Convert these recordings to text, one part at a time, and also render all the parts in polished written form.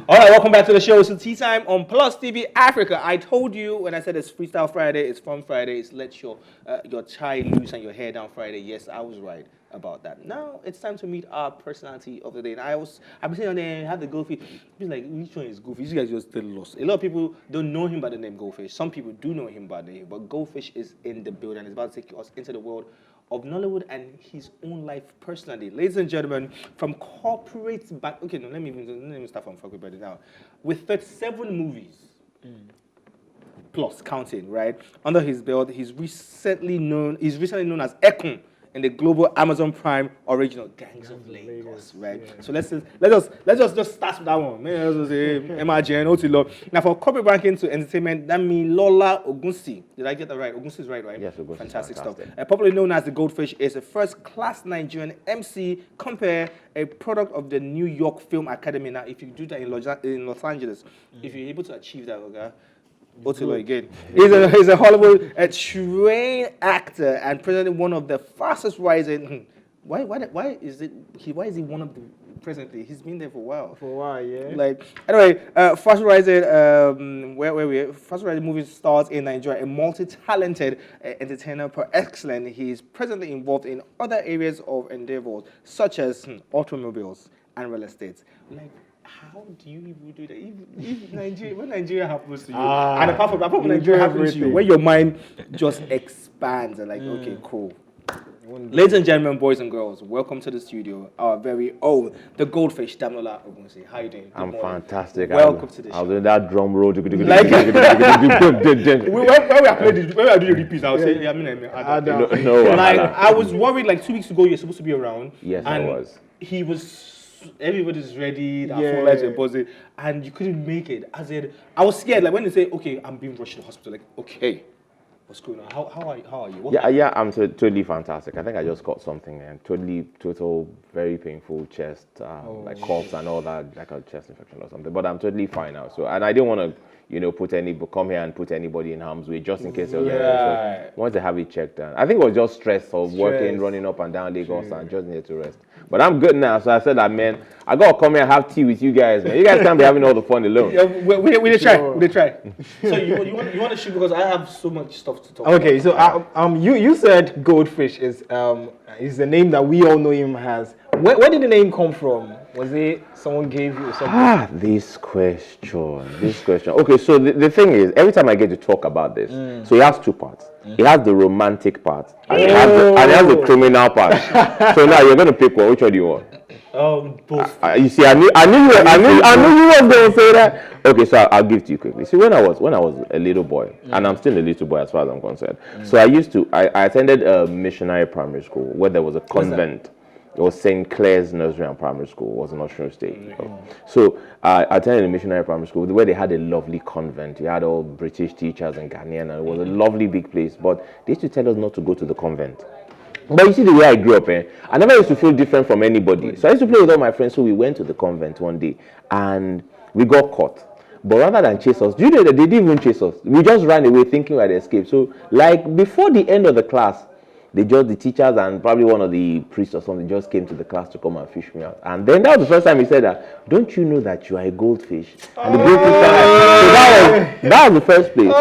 All right, welcome back to the show. It's tea time on Plus TV Africa. I told you when I said it's Freestyle Friday, it's Fun Friday, it's Let your chai loose and your hair down Friday. Yes, I was right about that. Now it's time to meet our personality of the day. And I've been sitting on there and had the Goldfish. He's like, which one is Goldfish? You guys just still lost. A lot of people don't know him by the name Goldfish. Some people do know him by the name, but Goldfish is in the building and is about to take us into the world of Nollywood and his own life personally. Ladies and gentlemen, from corporate back... Okay, no, let me even start from corporate now. With 37 movies, plus counting, right, under his belt, he's recently known as Ekun in the global Amazon Prime original Gangs of Lagos, right? Yeah. So let's just start with that one. Let's just say MRGN, Otilo. Now for corporate banking to entertainment, Damilola Ogunsi. Did I get that right? Ogunsi is right? Yes, Ogunsi. Fantastic stuff. Popularly known as the Goldfish, is a first-class Nigerian MC, compare a product of the New York Film Academy. Now, if you do that in Los Angeles, if you're able to achieve that, okay, Otilo again. He's a Hollywood trained actor and presently one of the fastest rising. Why is he one of the presently? He's been there for a while. For a while, yeah. Like anyway, fast rising fast rising movie stars in Nigeria, a multi-talented entertainer per excellence. He is presently involved in other areas of endeavors such as automobiles and real estate. Like, how do you even do that? When Nigeria happens to you, and apart from Nigeria happens to you, when your mind just expands and like, okay, cool. Ladies and gentlemen, boys and girls, welcome to the studio. Our very own, the Goldfish, Damilola Ogunsi. How you doing? I'm fantastic. Welcome to the show. I was doing that drum roll. Like, when we are doing the repeats, I'll say, I don't. No, like, I was worried like 2 weeks ago you're supposed to be around. Yes, and I was. He was. Everybody's ready, the phone lights were buzzing, and you couldn't make it. I was scared. Like when they say, "Okay, I'm being rushed to the hospital," like, "Okay, what's going on? How are you?" Yeah, I'm totally fantastic. I think I just got something and total, very painful chest, like coughs and all that, like a chest infection or something. But I'm totally fine now. So, and I didn't want to, come here and put anybody in harm's way just in case. So, wanted to have it checked. And I think it was just stress of working, running up and down Lagos, and just needed to rest. But I'm good now, so I said that, man, I gotta come here and have tea with you guys, man. You guys can't be having all the fun alone. Yeah, we try. So you want to shoot because I have so much stuff to talk about. Okay, so you said Goldfish is the name that we all know him as. Where did the name come from? Was it someone gave you or something? This question. Okay, so the thing is, every time I get to talk about this, so it has two parts. It has the romantic part, and it has the criminal part. So now you're gonna pick one. Which one do you want? Both. You see, I knew you were going to say that. Okay, so I'll give it to you quickly. See, when I was a little boy, and I'm still a little boy as far as I'm concerned. So I attended a missionary primary school where there was a convent. It was St. Clair's Nursery and Primary School. It was in Osun State. So I attended a missionary primary school where they had a lovely convent. You had all British teachers and Ghanaian, and it was a lovely big place. But they used to tell us not to go to the convent. But you see the way I grew up, I never used to feel different from anybody. So I used to play with all my friends. So we went to the convent one day, and we got caught. But rather than chase us, do you know that they didn't even chase us? We just ran away thinking we had escaped. So like before the end of the class, the teachers and probably one of the priests or something just came to the class to come and fish me out. And then that was the first time he said that, don't you know that you are a goldfish? And the goldfish so that was the first place.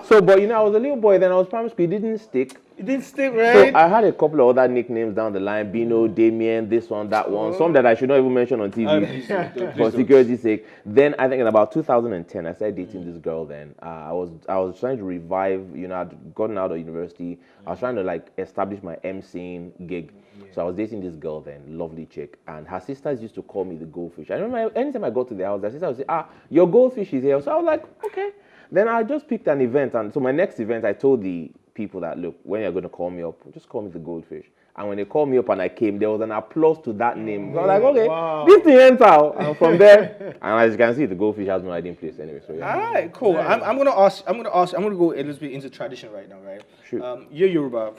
So, but I was a little boy then, I was primary school, it didn't stick. It didn't stick, right? So I had a couple of other nicknames down the line, Albino, Damien, this one, that one, some that I should not even mention on TV for security's sake. Then I think in about 2010, I started dating this girl then. I was trying to revive, I'd gotten out of university. I was trying to like establish my MCing gig. So I was dating this girl then, lovely chick. And her sisters used to call me the Goldfish. I remember anytime I got to the house, her sister would say, your Goldfish is here. So I was like, okay. Then I just picked an event. And so my next event, I told the people that, look, when you're going to call me up, just call me the Goldfish. And when they called me up and I came, there was an applause to that name. So I was like, okay, this thing ends out. And from there, and as you can see, the Goldfish has no hiding place anyway. So yeah. All right, cool. Yeah. I'm gonna go a little bit into tradition right now, right? Sure. You're Yoruba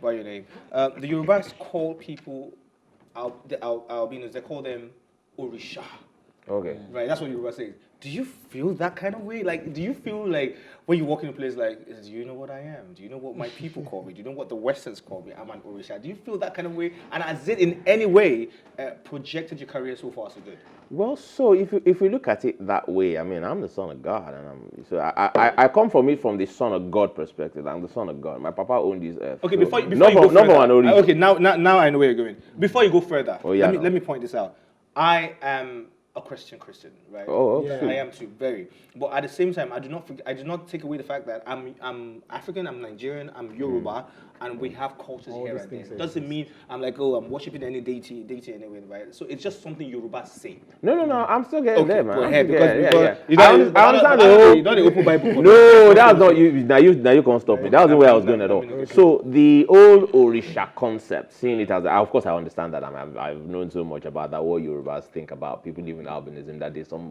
by your name. The Yorubas call people, the albinos, they call them Orisha. Okay. Right, that's what you were saying. Do you feel that kind of way? Like, do you feel like when you walk in a place like, do you know what I am? Do you know what my people call me? Do you know what the Westerns call me? I'm an Orisha. Do you feel that kind of way? And has it in any way projected your career so far so good? Well, so if we look at it that way, I mean, I'm the son of God, and I come from it from the son of God perspective. I'm the son of God. My papa owned this earth. Okay, so before you go further. Number one, Okay, now I know where you're going. Before you go further, Oh, yeah, let me point this out. I am a Christian, right? Oh, Yeah. okay. I am too, very. But at the same time, I do not take away the fact that I'm African, I'm Nigerian, I'm Yoruba, and we have cultures All here these and there. things It doesn't mean I'm like, oh, I'm worshiping any deity anyway, right? So it's just something Yoruba say. No, I'm still getting there, man. go I'm ahead, still because getting- you I don't- understand the whole. You don't open Bible. No, that's not you. Now you can't stop me. That wasn't where I was going at all. So the old Orisha concept, seeing it as, of course, I understand that. I've known so much about that. What Yorubas think about people living albinism, that there's some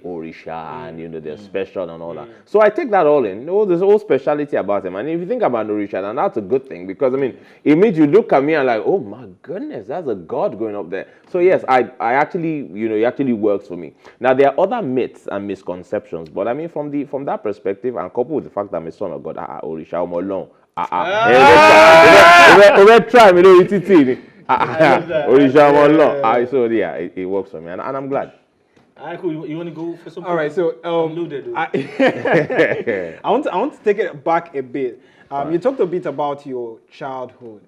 Orisha and they're special and all that. So I take that all in. There's whole speciality about them. And if you think about Orisha, then that's a good thing because I mean, it means you look at me and like, oh my goodness, that's a god going up there. So yes, I actually, it actually works for me. Now there are other myths and misconceptions, but I mean from that perspective and coupled with the fact that I'm a son of God, Orisha, I'm alone. Try me, Orisha, I'm alone. So yeah, it works for me, and I'm glad. All right, cool. You want to go for something? All right, so I want to take it back a bit. You talked a bit about your childhood,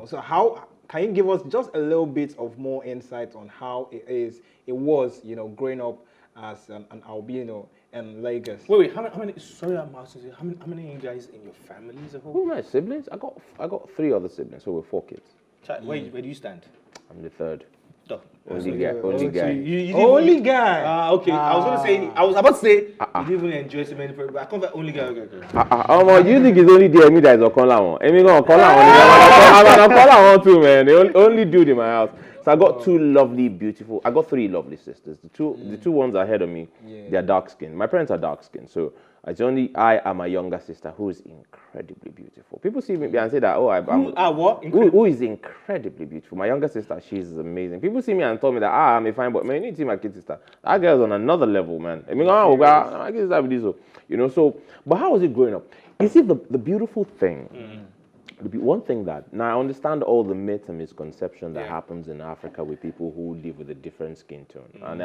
So how can you give us just a little bit of more insight on how it was, growing up as an albino in Lagos? Wait, how many? Sorry, I'm asking you. How many of you guys in your family as a whole? Who are my siblings? I got 3 other siblings, so we're 4 kids. Where do you stand? I'm the 3rd. No. Only guy. Only guy. Okay. I was about to say you didn't even enjoy so many people, but I come back only guy. Okay. You think it's only the Emi that is Okola one? Emi gonna I'm gonna call one too, man. They only dude in my house. So I got 2 lovely, beautiful. I got 3 lovely sisters. The two ones ahead of me, they're dark skinned. My parents are dark skinned, so it's only I and my younger sister who is incredibly beautiful. People see me and say that, oh, who is incredibly beautiful. My younger sister, she's amazing. People see me and tell me that, I'm a fine boy. Man, you need to see my kid sister. That girl's on another level, man. I mean, my kid sister with this, so, but how was it growing up? You see, the beautiful thing, one thing that, now I understand all the myths and misconceptions that happens in Africa with people who live with a different skin tone. And,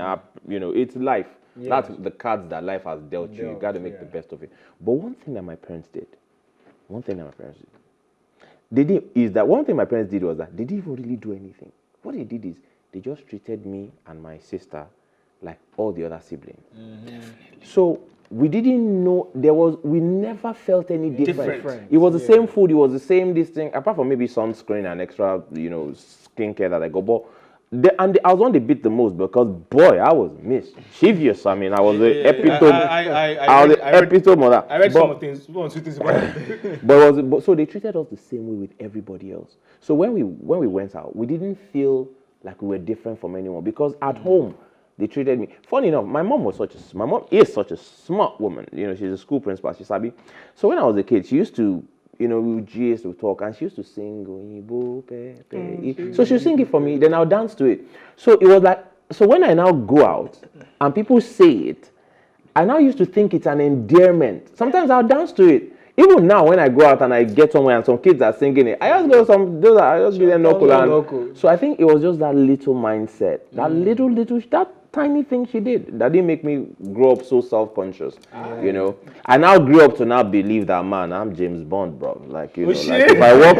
it's life. Yes. That's the cards that life has dealt you. You got to make the best of it. But one thing that my parents did, was that they didn't even really do anything. What they did is they just treated me and my sister like all the other siblings. So we didn't know we never felt any different. It was the same food, it was the same this thing, apart from maybe sunscreen and extra, skincare that I got. But I was one they beat the most because boy, I was mischievous. I mean, I was the epitome. I was the epitome of that. I read some of things. One or two things about it. But so they treated us the same way with everybody else. So when we went out, we didn't feel like we were different from anyone because at home they treated me. Funny enough, my mom is such a smart woman. She's a school principal. She's Sabi. So when I was a kid, she used to. We would GS to talk, and she used to sing. So she would sing it for me, then I'll dance to it. So it was like, so when I now go out and people say it, I now used to think it's an endearment. Sometimes I'll dance to it. Even now, when I go out and I get somewhere and some kids are singing it, I just go I just give them knuckle. So I think it was just that little mindset, that little that tiny thing she did that didn't make me grow up so self-conscious. I now grew up to now believe that, man, I'm James Bond, bro. Like, if I walk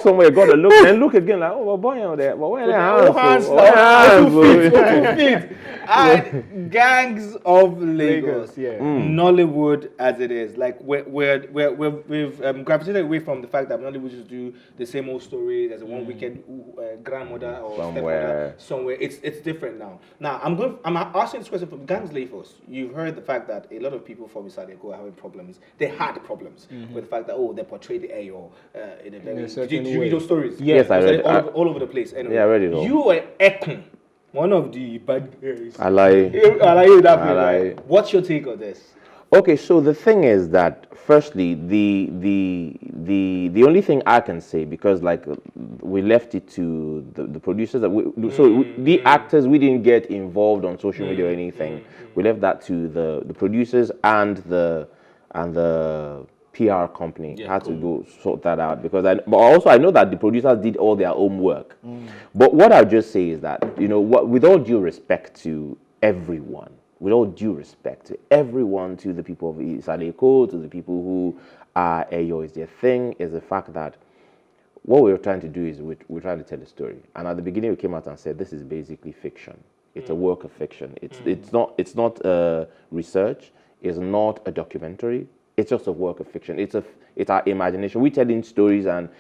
somewhere, you got to look and look again, like, oh, boy, out there. But where are hands? Gangs of Lagos, Nollywood as it is. Like we've gravitated away from the fact that Nollywood just do the same old story. There's a one weekend grandmother or stepmother somewhere. It's different now. Now I'm asking this question from Gangs Lagos. You've heard the fact that a lot of people from inside Eko are having problems. They had problems with the fact that they portrayed the AO in a very. Did you read those stories? Yes, I read it. All over the place. Anyway, yeah, I read it all. You were Ekun, one of the bad guys. I lie. Right? What's your take on this? Okay, so the thing is that firstly, the only thing I can say, because like we left it to the producers that the actors, we didn't get involved on social media or anything. We left that to the producers and the PR company had to go sort that out, because but also I know that the producers did all their own work. But what I'll just say is that, you know, with all due respect to everyone, with all due respect to everyone, to the people of Isaleko, to the people who are Eyo, is their thing, is the fact that what we're trying to do is we're trying to tell a story. And at the beginning we came out and said this is basically fiction. It's a work of fiction. It's not research. It's not a documentary. It's just a work of fiction. It's our imagination. We're telling stories, and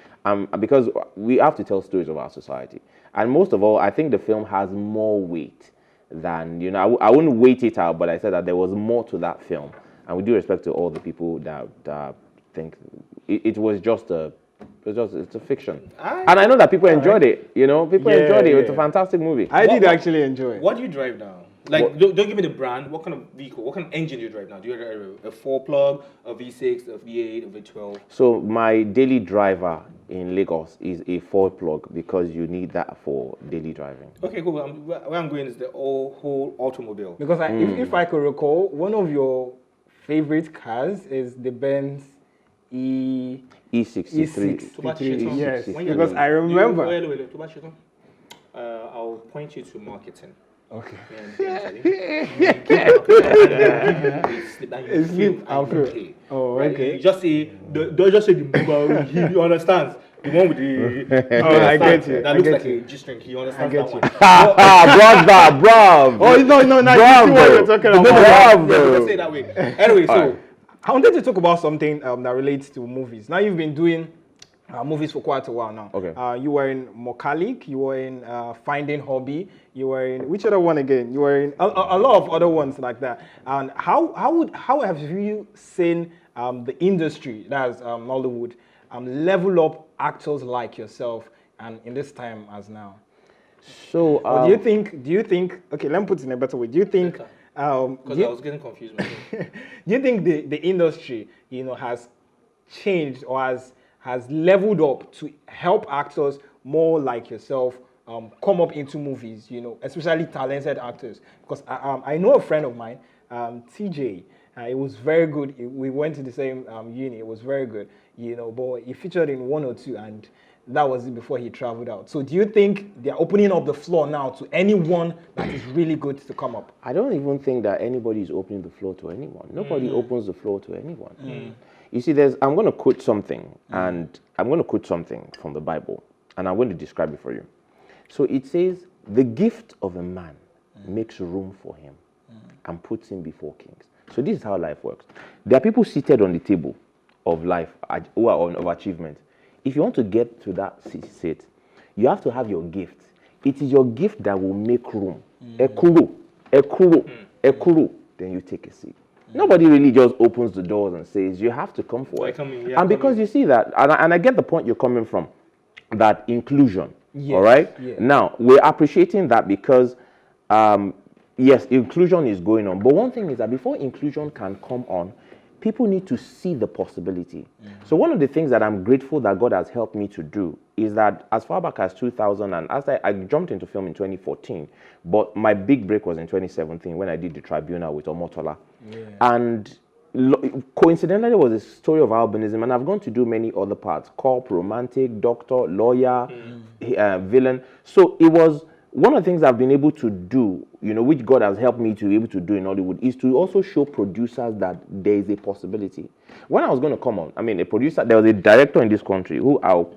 because we have to tell stories of our society. And most of all, I think the film has more weight than, you know, I wouldn't wait it out, but I said that there was more to that film. And we do respect to all the people that think it was just it's a fiction. And I know that people enjoyed it. You know, people enjoyed it. It's a fantastic movie. I did actually enjoy it. What do you drive now? Like, don't give me the brand. What kind of vehicle? What kind of engine do you drive now? Do you drive a 4-plug, a V6, a V8, a V12? So my daily driver in Lagos is a 4-plug, because you need that for daily driving. Okay, cool. Where I'm going is the whole automobile. Because if I could recall, one of your favorite cars is the Benz E63. Yes, because I remember. Wait. I'll point you to marketing. Okay. Oh, okay. You just say, don't just say the mobile. He understands. The one with the. I get you. That looks like a G-string. He understands that one. Bravo. Oh, no, you see what you're talking about. Bravo. Let's say it that way. Anyway, so. I wanted to talk about something that relates to movies. Now, you've been doing movies for quite a while now. Okay. You were in Mokalik, you were in Finding Hobby, you were in, which other one again? You were in a lot of other ones like that. And how have you seen the industry, that's Nollywood, level up actors like yourself, and in this time as now? So, do you think? Okay, let me put it in a better way. Do you think? Because I was getting confused. Do you think the industry, you know, has changed or has leveled up to help actors more like yourself come up into movies, you know, especially talented actors? Because I know a friend of mine, TJ. It was very good. We went to the same uni. It was very good, you know. But he featured in 1 or 2, and that was it before he traveled out. So do you think they're opening up the floor now to anyone that is really good to come up? I don't even think that anybody is opening the floor to anyone. Nobody opens the floor to anyone. You see, I'm going to quote something, and I'm going to quote something from the Bible, and I'm going to describe it for you. So it says, the gift of a man makes room for him and puts him before kings. So this is how life works. There are people seated on the table of life who are of achievement. If you want to get to that seat, you have to have your gift. It is your gift that will make room. Ekuru, then you take a seat. Nobody really just opens the doors and says, you have to come forward. And because you see that, and I get the point you're coming from, that inclusion, all right? Yeah. Now, we're appreciating that because, yes, inclusion is going on. But one thing is that before inclusion can come on, people need to see the possibility. So one of the things that I'm grateful that God has helped me to do is that as far back as 2000, and as I jumped into film in 2014, but my big break was in 2017 when I did The Tribunal with Omotola. Yeah. And coincidentally, it was a story of albinism, and I've gone to do many other parts: cop, romantic, doctor, lawyer, villain. So it was one of the things I've been able to do, you know, which God has helped me to be able to do in Hollywood, is to also show producers that there is a possibility. When I was going to come on, I mean, there was a director in this country who I'll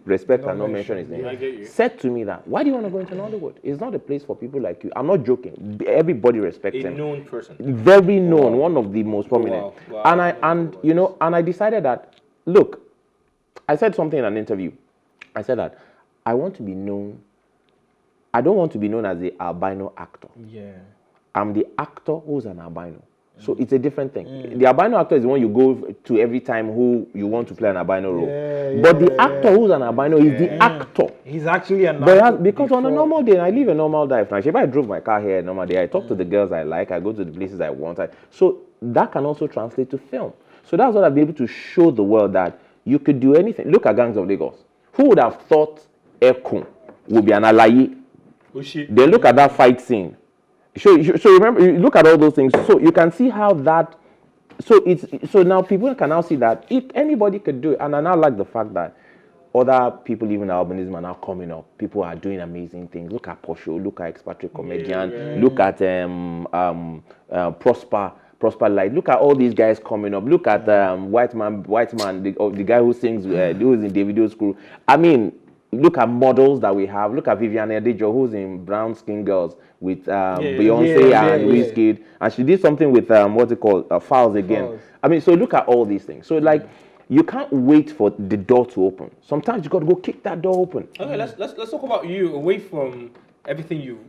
respect and not mention his name, said to me that, why do you want to go into Hollywood? It's not a place for people like you. I'm not joking. Everybody respects him. A known person. Very known, one of the most prominent. Wow. And I decided that, look, I said something in an interview. I said that I want to be known. I don't want to be known as the albino actor. Yeah. I'm the actor who's an albino. So it's a different thing. The albino actor is the one you go to every time who you want to play an albino role. But the actor who's an albino is the actor. He's actually an But actor. because on a normal day, I live a normal life. Now, if I drove my car here a normal day, I talk to the girls I like, I go to the places I want. So that can also translate to film. So that's what I'll be able to show the world, that you could do anything. Look at Gangs of Lagos. Who would have thought Ekun would be an alaye? Then look at that fight scene. So remember, you look at all those things. So you can see how that. So now people can now see that if anybody could do it, and I now like the fact that other people, even albinism, are now coming up. People are doing amazing things. Look at Posho. Look at expatriate comedian. Look at Prosper Light. Look at all these guys coming up. Look at White Man, the guy who sings, who's in Davido's crew. I mean, look at models that we have. Look at Viviane Adejo, who's in Brown Skin Girls with Beyonce and Wizkid, and she did something with what's it called, Files again. Files. I mean, so look at all these things. So like, you can't wait for the door to open. Sometimes you got to go kick that door open. Okay, let's talk about you away from everything you've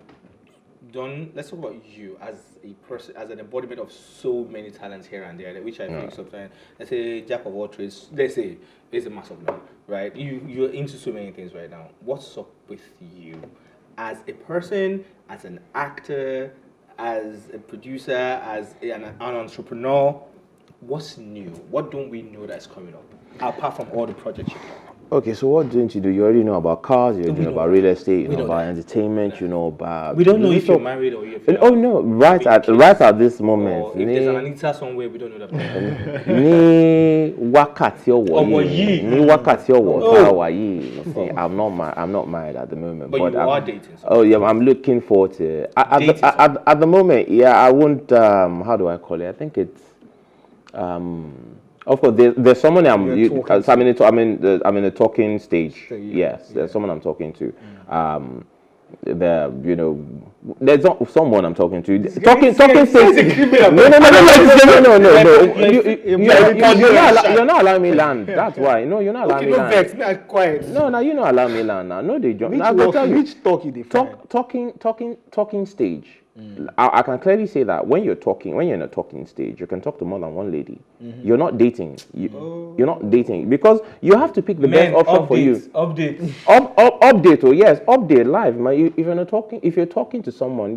done. Let's talk about you as a person, as an embodiment of so many talents here and there, which I think sometimes, let's say jack of all trades, let's say is a massive man, right? You're into so many things right now. What's up with you as a person, as an actor, as a producer, as an entrepreneur? What's new? What don't we know that's coming up apart from all the projects you've done? Okay, so what don't you do? You already know about cars, you know about real estate, you know about entertainment, you know about... We don't know if you're married or if you're... Oh no, right at this moment. Or if there's an Anita somewhere, we don't know that. Ni wakati owo. I'm not married at the moment. But you are dating. Oh yeah, I'm looking forward to it. At the moment, yeah, I won't, how do I call it? I think it's... Of course, there's someone I'm in the talking stage. Yes, there's someone I'm talking to. There's someone I'm talking to. Talking stage. No. You're not allowing me land. That's why. No, you're not allowing me land. Vex, not quiet. No, you're not allowing me land now. No, they don't. Which talk you define? Talking stage. I can clearly say that when you're in a talking stage, you can talk to more than one lady. You're not dating. You're not dating because you have to pick the best option for you. Update. Update. Oh yes, update live. If you're talking to someone,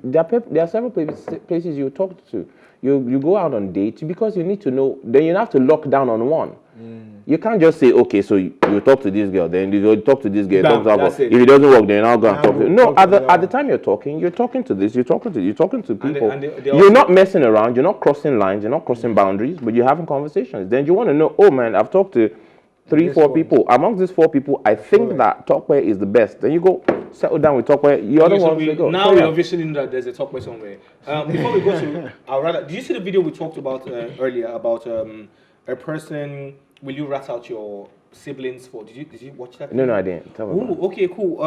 there are several places you talk to. You go out on dates because you need to know. Then you have to lock down on one. You can't just say, okay, so you talk to this girl, then you talk to this girl. If it doesn't work, then I'll go and talk to you. No, at the time you're talking to this, you're talking to people. You're not messing around, you're not crossing lines, you're not crossing boundaries, but you're having conversations. Then you want to know, oh man, I've talked to 3-4 people. Amongst these 4 people, I think that Talkware is the best. Then you go settle down with Talkware. The other ones they go. Now we obviously know that there's a Talkware somewhere. Before we go to, did you see the video we talked about earlier about a person? Will you rat out your siblings for? Did you watch that? No, I didn't. Tell me. Okay, cool.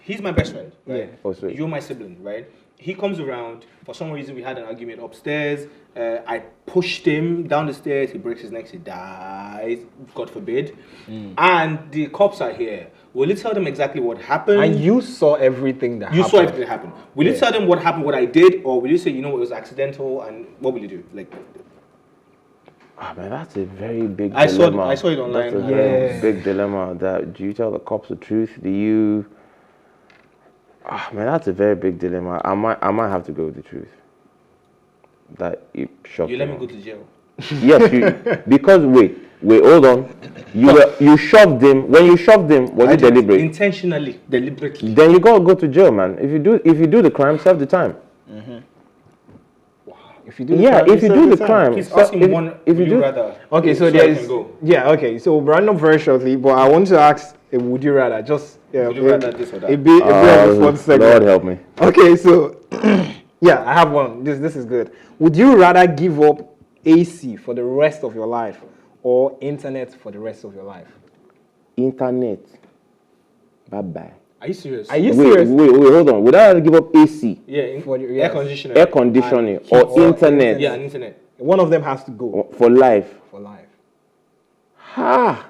He's my best friend. Right? Yeah. Oh, sweet. You're my sibling, right? He comes around. For some reason, we had an argument upstairs. I pushed him down the stairs. He breaks his neck. He dies. God forbid. And the cops are here. Will you tell them exactly what happened? And you saw everything that happened. You saw everything that happened. Will you tell them what happened, what I did, or will you say, it was accidental, and what will you do? Like. Man, that's a very big dilemma. I saw it online. That's a very big dilemma. Do you tell the cops the truth? Do you... man, that's a very big dilemma. I might have to go with the truth. That it shocked me. You let me go to jail. Yes, because wait, hold on. You shoved him. When you shoved him, was it deliberate? Intentionally, deliberately. Then you gotta go to jail, man. If you do the crime, serve the time. If you do the crime, please ask him one. If you do rather. Okay, so there's okay. So random very shortly, but I want to ask, would you rather? Just would you rather this or that? A bit of the 4th segment. Lord help me. Okay, so yeah, I have one. This is good. Would you rather give up AC for the rest of your life or internet for the rest of your life? Internet. Bye bye. Are you serious? Wait, hold on. Would I rather give up AC? Yeah, for the, air conditioning. Air conditioning or internet? Yeah, internet. One of them has to go. For life. For life. Ha!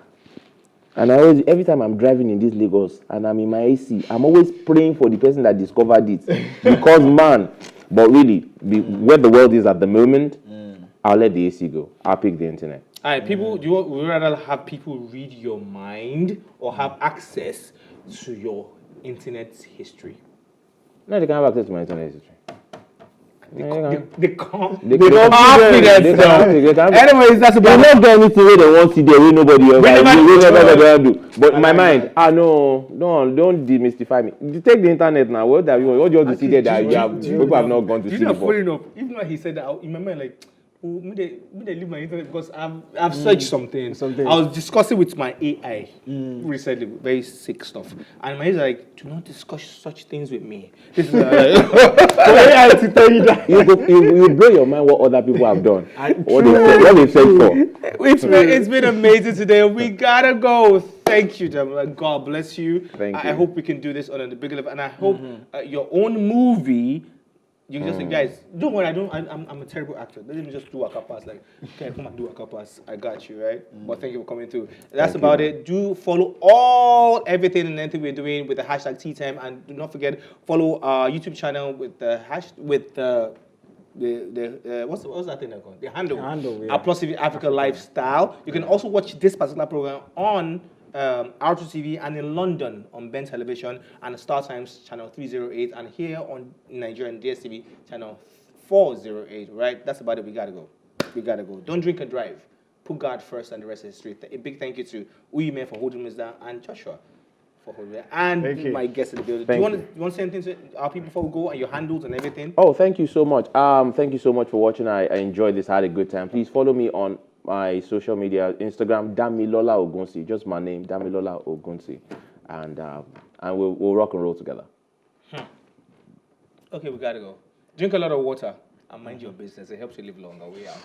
And every time I'm driving in this Lagos and I'm in my AC, I'm always praying for the person that discovered it. Because man, But really, where the world is at the moment, I'll let the AC go. I'll pick the internet. All right, people, would you rather have people read your mind or have access to your internet history? No, they can have access to my internet history. They can't. They They can- confidence. they can- Anyways, that's They about not get anything where they want to there with nobody else. Nobody- Do. But in my mind, no, don't demystify me. You take the internet now. What do you want to see there that you have people have not gone to see You know, before? funny enough, even when he said that, in my mind, like, oh, me they leave my internet because I've searched something. I was discussing with my AI recently, very sick stuff, and my AI is like, do not discuss such things with me. This is AI to tell you that. You blow your mind what other people have done. What they said for. It's been amazing today. We gotta go. Thank you, Damilola. God bless you. Thank I you. hope we can do this on a bigger level, and I hope your own movie. You can just say, guys, don't worry. I'm a terrible actor. Let me just do a capas. Like, okay, come and do a capas. I got you, right? But thank you for coming through. That's about it. Do follow everything and anything we're doing with the hashtag Tea Time, and do not forget follow our YouTube channel with the what's that thing called? The handle. Yeah. Our PlusTvAfrica lifestyle. You can also watch this particular program on R2 TV and in London on Ben Television and Star Times channel 308 and here on Nigerian DSTV channel 408. Right, that's about it. We gotta go. Don't drink and drive. Put God first, and the rest is history. A big thank you to Uyime for holding us down and Joshua for holding it, and my guests in the building. Do you want to say anything to our people before we go and your handles and everything? Oh, thank you so much. Thank you so much for watching. I enjoyed this. I had a good time. Please follow me on my social media, Instagram, Damilola Ogunsi, just my name, Damilola Ogunsi, and we'll rock and roll together. Okay, we gotta go. Drink a lot of water and mind your business. It helps you live longer. We out.